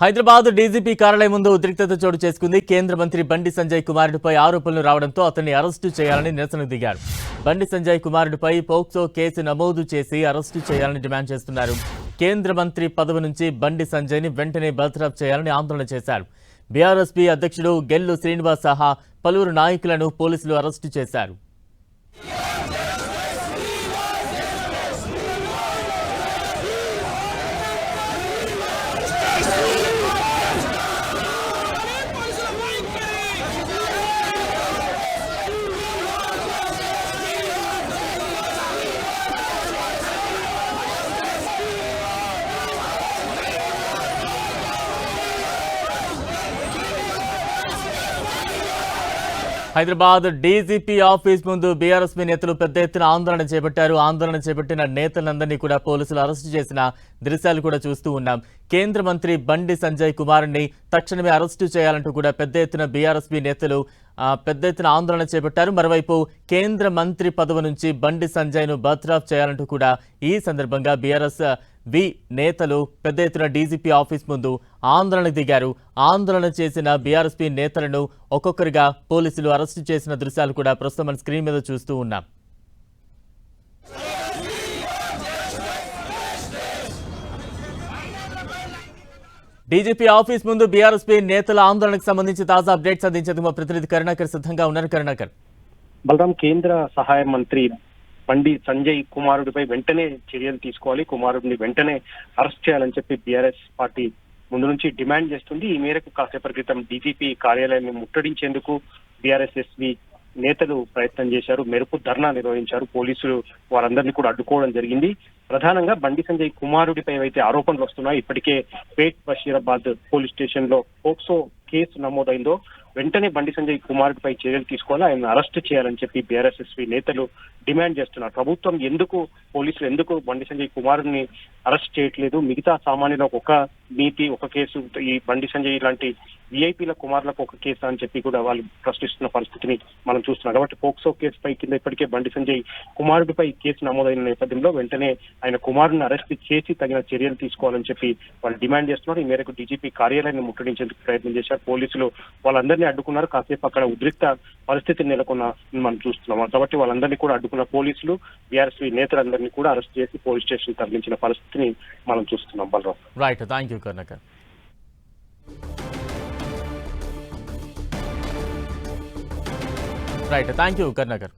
Hyderabad DGP కార్యాలయం ముందు ఉద్రిక్తత చోటు చేసుకుంది. కేంద్ర మంత్రి బండి సంజయ్ కుమారుడిపై ఆరోపణలు రావడంతో అతన్ని అరెస్టు చేయాలని నిరసనకు దిగారు. బండి సంజయ్ కుమారుడిపై పోక్సో కేసు నమోదు చేసి అరెస్టు చేయాలని డిమాండ్ చేస్తున్నారు. కేంద్ర మంత్రి పదవి నుంచి బండి సంజయ్ని వెంటనే బర్తరఫ్ చేయాలని ఆందోళన చేశారు. బీఆర్ఎస్పీ అధ్యక్షుడు గెల్లు శ్రీనివాస్ సహా పలువురు నాయకులను పోలీసులు అరెస్టు చేశారు. హైదరాబాద్ డీజీపీ ఆఫీస్ ముందు బీఆర్ఎస్పీ నేతలు పెద్ద ఎత్తున ఆందోళన చేపట్టారు. ఆందోళన చేపట్టిన నేతలందరినీ కూడా పోలీసులు అరెస్టు చేసిన దృశ్యాలు కూడా చూస్తూ ఉన్నాం. కేంద్ర మంత్రి బండి సంజయ్ కుమార్ని తక్షణమే అరెస్టు చేయాలంటూ కూడా పెద్ద ఎత్తున బీఆర్ఎస్పీ నేతలు పెద్ద ఎత్తున ఆందోళన చేపట్టారు. మరోవైపు కేంద్ర మంత్రి పదవి నుంచి బండి సంజయ్ను బర్తరఫ్ చేయాలంటూ కూడా ఈ సందర్భంగా బీఆర్ఎస్ నేతలు పెద్ద ఎత్తున డీజీపీ ఆఫీస్ ముందు ఆందోళనకు దిగారు. ఆందోళన చేసిన బీఆర్ఎస్పీ నేతలను ఒక్కొక్కరిగా పోలీసులు అరెస్టు చేసిన దృశ్యాలు కూడా ప్రస్తుతం మన స్క్రీన్ మీద చూస్తూ ఉన్నాం. డీజీపీ ఆఫీస్ ముందు బీఆర్ఎస్పీ నేతల ఆందోళనకు సంబంధించి తాజా అప్డేట్స్ అందించేందుకు మా ప్రతినిధి కరుణాకర్ సిద్ధంగా ఉన్నారు. కరుణాకర్, బలరాం, కేంద్ర సహాయ మంత్రి బండి సంజయ్ కుమారుడిపై వెంటనే చర్యలు తీసుకోవాలి, కుమారుడిని వెంటనే అరెస్ట్ చేయాలని చెప్పి బీఆర్ఎస్ పార్టీ ముందు నుంచి డిమాండ్ చేస్తుంది. ఈ మేరకు కాసేపటి క్రితం డీజీపీ కార్యాలయాన్ని ముట్టడించేందుకు బీఆర్ఎస్ఎస్వి నేతలు ప్రయత్నం చేశారు. మెరుపు ధర్నా నిర్వహించారు. పోలీసులు వారందరినీ కూడా అడ్డుకోవడం జరిగింది. ప్రధానంగా బండి సంజయ్ కుమారుడిపై అయితే ఆరోపణలు వస్తున్నాయి. ఇప్పటికే పేట్ బషీరాబాద్ పోలీస్ స్టేషన్ లో పోక్సో కేసు నమోదైందో వెంటనే బండి సంజయ్ కుమారుడిపై చర్యలు తీసుకోవాలి, ఆయన అరెస్ట్ చేయాలని చెప్పి బీఆర్ఎస్ఎస్వి నేతలు డిమాండ్ చేస్తున్నారు. ప్రభుత్వం పోలీసులు ఎందుకు బండి సంజయ్ కుమారుడిని అరెస్ట్ చేయట్లేదు? మిగతా సామాన్యులకు ఒక నీతి ఒక కేసు, ఈ బండి సంజయ్ లాంటి విఐపీల కుమారులకు ఒక కేసు అని చెప్పి కూడా వాళ్ళు ప్రశ్నిస్తున్న పరిస్థితిని మనం చూస్తున్నాం. కాబట్టి పోక్సో కేసుపై కింద ఇప్పటికే బండి సంజయ్ కుమారుడిపై కేసు నమోదైన నేపథ్యంలో వెంటనే ఆయన కుమారుడిని అరెస్ట్ చేసి తగిన చర్యలు తీసుకోవాలని చెప్పి వాళ్ళు డిమాండ్ చేస్తున్నారు. ఈ మేరకు డీజీపీ కార్యాలయాన్ని ముట్టడించేందుకు ప్రయత్నం చేశారు. పోలీసులు వాళ్ళందరినీ అడ్డుకున్నారు. కాసేపు అక్కడ ఉద్రిక్త పరిస్థితి నెలకొన్న మనం చూస్తున్నాం. కాబట్టి వాళ్ళందరినీ కూడా అడ్డుకున్న పోలీసులు బీఆర్ఎస్పీ నేతలందరినీ కూడా అరెస్ట్ చేసి పోలీస్ స్టేషన్ తరలించిన పరిస్థితిని మనం చూస్తున్నాం. Balaram, right, thank you Karunakar. Right, thank you Karunakar.